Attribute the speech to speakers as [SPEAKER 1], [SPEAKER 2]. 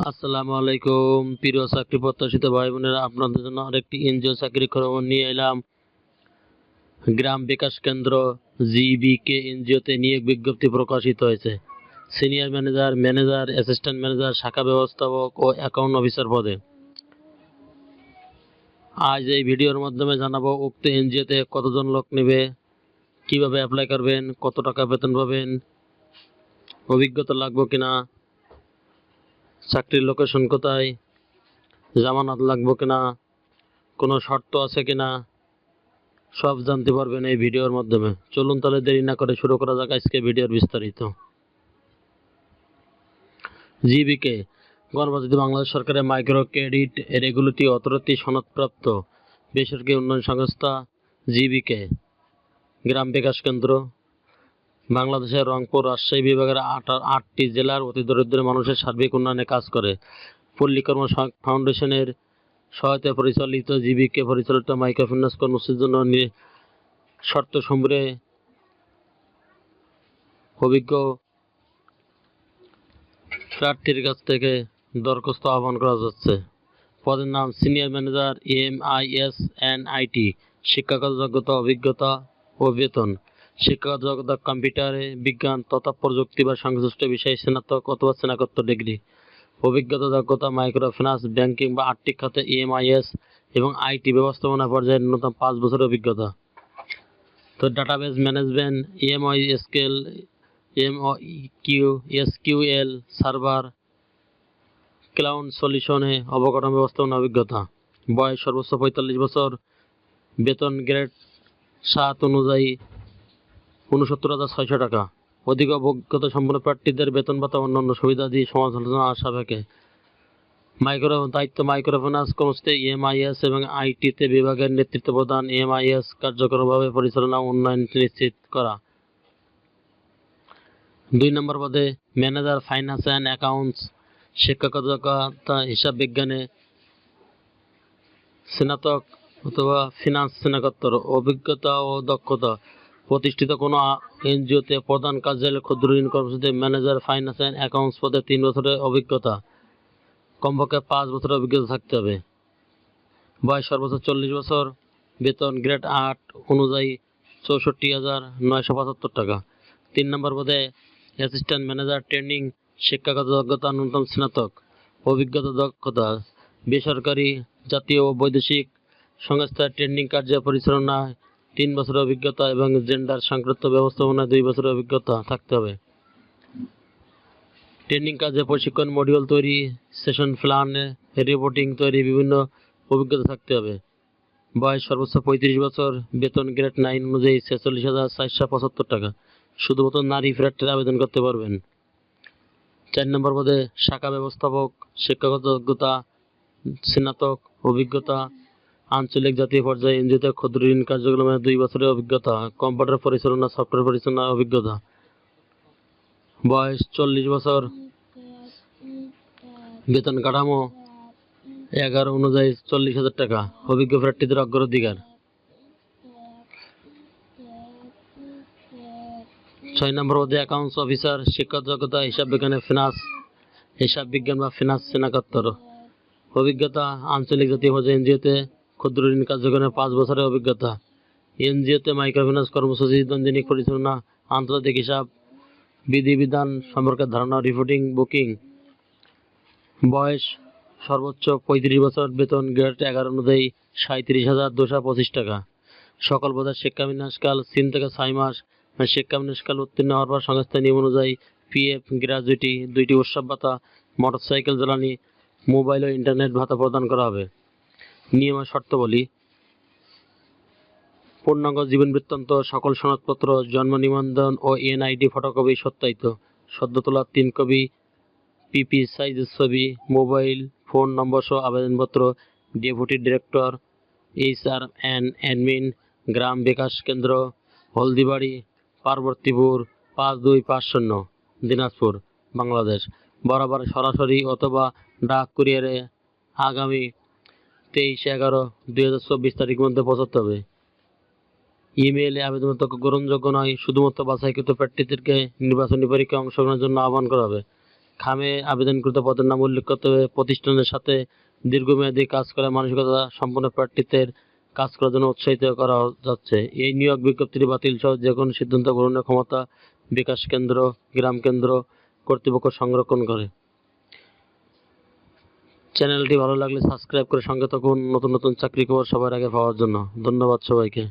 [SPEAKER 1] আসসালামু আলাইকুম প্রিয় চাকরি প্রত্যাশিত ভাই বোনেরা, আপনাদের জন্য আরেকটি এনজিও চাকরি খবর নিয়ে এলাম। গ্রাম বিকাশ কেন্দ্র জিবিকে এনজিওতে নিয়োগ বিজ্ঞপ্তি প্রকাশিত হয়েছে। Senior manager, manager, assistant manager, শাখা ব্যবস্থাপক ও অ্যাকাউন্ট অফিসার পদে। আজ এই ভিডিওর মাধ্যমে জানাবো উক্ত এনজিওতে কতজন লোক নেবে, কিভাবে অ্যাপ্লাই করবেন, কত টাকা বেতন পাবেন, অভিজ্ঞতা লাগবে কিনা, চাকরির লোকেশন কোথায়, জামানত লাগবে কিনা, কোনো শর্ত আছে কিনা, সব জানতে পারবেন এই ভিডিওর মাধ্যমে। চলুন তাহলে দেরি না করে শুরু করা যাক আজকে ভিডিওর বিস্তারিত। জিবিকে গণপ্রজাতন্ত্রী বাংলাদেশ সরকারের মাইক্রো ক্রেডিট রেগুলেটরি অথরিটি সনদপ্রাপ্ত বেসরকারি উন্নয়ন সংস্থা। জিবিকে গ্রাম বিকাশ কেন্দ্র বাংলাদেশের রংপুর, রাজশাহী বিভাগের 8টি জেলার অতি দরিদ্র মানুষের সার্বিক উন্নয়নে কাজ করে। পল্লীকর্ম ফাউন্ডেশনের সহায়তায় পরিচালিত জিবিকে পরিচালিত মাইক্রোফিন্যান্স কর্মসূচির জন্য শর্ত সমূহে অভিজ্ঞ প্রার্থীর কাছ থেকে দরখাস্ত আহ্বান করা যাচ্ছে। পদের নাম senior manager MIS and IT। শিক্ষাগত যোগ্যতা, অভিজ্ঞতা ও বেতন। শিক্ষাগত যোগ্যতা কম্পিউটারে বিজ্ঞান তথা প্রযুক্তি বা সংশ্লিষ্ট বিষয়ে স্নাতক অথবা স্নাতকোত্তর ডিগ্রি। অভিজ্ঞতা যোগ্যতা মাইক্রো ফিন্যান্স, ব্যাংকিং বা আর্থিক খাতে MIS এবং IT ব্যবস্থাপনা পর্যায়ে ন্যূনতম 5 বছরের অভিজ্ঞতা। তো database management, SQL server, cloud সলিউশনে অবকাঠামো ব্যবস্থাপনা অভিজ্ঞতা। বয়স সর্বোচ্চ 45 বছর। বেতন গ্রেড 7 অনুযায়ী ৬৯,৬০০ টাকা। অধিক অভিজ্ঞতা সম্পন্ন প্রার্থীদের বেতন ভাতা অন্যান্য সুবিধাদি সমালোচনা সাপেক্ষে। মাইক্রোফিন্যান্স কর্মসূচিতে MIS এবং IT-তে বিভাগের নেতৃত্ব প্রদান, MIS কার্যকরভাবে পরিচালনা ও উন্নয়ন নিশ্চিত করা। 2 নম্বর পদে ম্যানেজার ফাইন্যান্স অ্যান্ড অ্যাকাউন্টস। শিক্ষাগত যোগ্যতা হিসাব বিজ্ঞানে স্নাতক অথবা ফিনান্স স্নাতকোত্তর। অভিজ্ঞতা ও দক্ষতা প্রতিষ্ঠিত কোনো এনজিওতে প্রধান কার্যালয়ে ক্ষুদ্র ঋণ কর্মসূচিতে ম্যানেজার ফাইন্যান্স অ্যান্ড অ্যাকাউন্টস পদে 3 বছরের অভিজ্ঞতা, কমপক্ষে 5 বছরের অভিজ্ঞতা থাকতে হবে। বয়স সর্বোচ্চ 40 বছর। বেতন গ্রেড 8 অনুযায়ী 64,975 টাকা। 3 নম্বর পদে অ্যাসিস্ট্যান্ট ম্যানেজার ট্রেনিং। শিক্ষাগত যোগ্যতা ন্যূনতম স্নাতক। অভিজ্ঞতা দক্ষতা বেসরকারি, জাতীয় ও বৈদেশিক সংস্থার ট্রেনিং কার্য পরিচালনায় 3 বছরের অভিজ্ঞতা এবং জেন্ডার সংক্রান্ত ব্যবস্থাপনায় 2 বছরের অভিজ্ঞতা থাকতে হবে। ট্রেনিং কাজে প্রশিক্ষণ মডিউল তৈরি, সেশন প্ল্যান, রিপোর্টিং তৈরি বিভিন্ন অভিজ্ঞতা থাকতে হবে। বয়স সর্বোচ্চ 35 বছর। বেতন গ্রেড 9 অনুযায়ী 46,475 টাকা। শুধুমাত্র নারী প্রার্থীরা আবেদন করতে পারবেন। 4 নম্বর পদে শাখা ব্যবস্থাপক। শিক্ষাগত যোগ্যতা স্নাতক। অভিজ্ঞতা আঞ্চলিক জাতীয় পর্যায়ে এনজিওতে ক্ষুদ্র ঋণ কার্যক্রমে 2 বছরের অভিজ্ঞতা, কম্পিউটার পরিচালনা, সফটওয়্যার পরিচালনার অভিজ্ঞতা। বয়স 40 বছর। বেতন কাঠামো 11 অনুযায়ী 40,000 টাকা। অভিজ্ঞ প্রার্থীদের অগ্রাধিকার। 6 নম্বর পদে অ্যাকাউন্টস অফিসার। শিক্ষাগত যোগ্যতা হিসাব বিজ্ঞান বা ফিনান্স স্নাতকোত্তর। অভিজ্ঞতা আঞ্চলিক জাতীয় পর্যায়ে এনজিওতে ক্ষুদ্র ঋণ কার্যক্রমে 5 বছরের অভিজ্ঞতা। এনজিওতে মাইক্রোফিন্যান্স কর্মসূচি দৈনিক পরিচালনা, আন্তর্জাতিক হিসাব বিধিবিধান সম্পর্কে ধারণা, রিপোর্টিং, বুকিং। বয়স সর্বোচ্চ 35 বছর। বেতন গ্রেড 11 অনুযায়ী 37,225 টাকা। সকল পদের শিক্ষাবিন্যাসকাল 3 থেকে 6 মাস। শিক্ষাবিন্যাসকাল উত্তীর্ণ হওয়ার পর সংস্থার নিয়ম অনুযায়ী PF, গ্র্যাজুইটি, 2টি উৎসব ভাতা, মোটরসাইকেল জ্বালানি, মোবাইল ও ইন্টারনেট ভাতা প্রদান করা হবে। নিয়ম ও শর্তাবলী: পূর্ণাঙ্গ জীবন বৃত্তান্ত, সকল সনদপত্র, জন্ম নিবন্ধন ও NID ফটোকপি সত্যায়িত, সদ্য তোলা 3 কপি PP সাইজের ছবি, মোবাইল ফোন নম্বর সহ আবেদনপত্র। Deputy director HR and admin, Gram Bikash Kendra, Haldibari, Parbatipur 52550, Dinajpur, Bangladesh. বরাবর সরাসরি অথবা ডাক কুরিয়ারে আগামী 23/11/2024 তারিখের মধ্যে পৌঁছাতে হবে। ইমেইলে আবেদনপত্র গ্রহণযোগ্য নয়। শুধুমাত্র বাছাইকৃত প্রার্থীদেরকে নির্বাচনী পরীক্ষায় অংশগ্রহণের জন্য আহ্বান করা হবে। খামে আবেদনকৃত পদের নাম উল্লেখ করতে হবে। প্রতিষ্ঠানের সাথে দীর্ঘমেয়াদী কাজ করার মানসিকতা সম্পন্ন প্রার্থীদের কাজ করার জন্য উৎসাহিত করা যাচ্ছে। এই নিয়োগ বিজ্ঞপ্তিটি বাতিল সহ যে কোনো সিদ্ধান্ত গ্রহণের ক্ষমতা বিকাশ কেন্দ্র, গ্রাম কেন্দ্র কর্তৃপক্ষ সংরক্ষণ করে। চ্যানেলটি ভালো লাগলে সাবস্ক্রাইব করে সঙ্গে থাকুন নতুন নতুন চাকরি খবর সবার আগে পাওয়ার জন্য। ধন্যবাদ সবাইকে।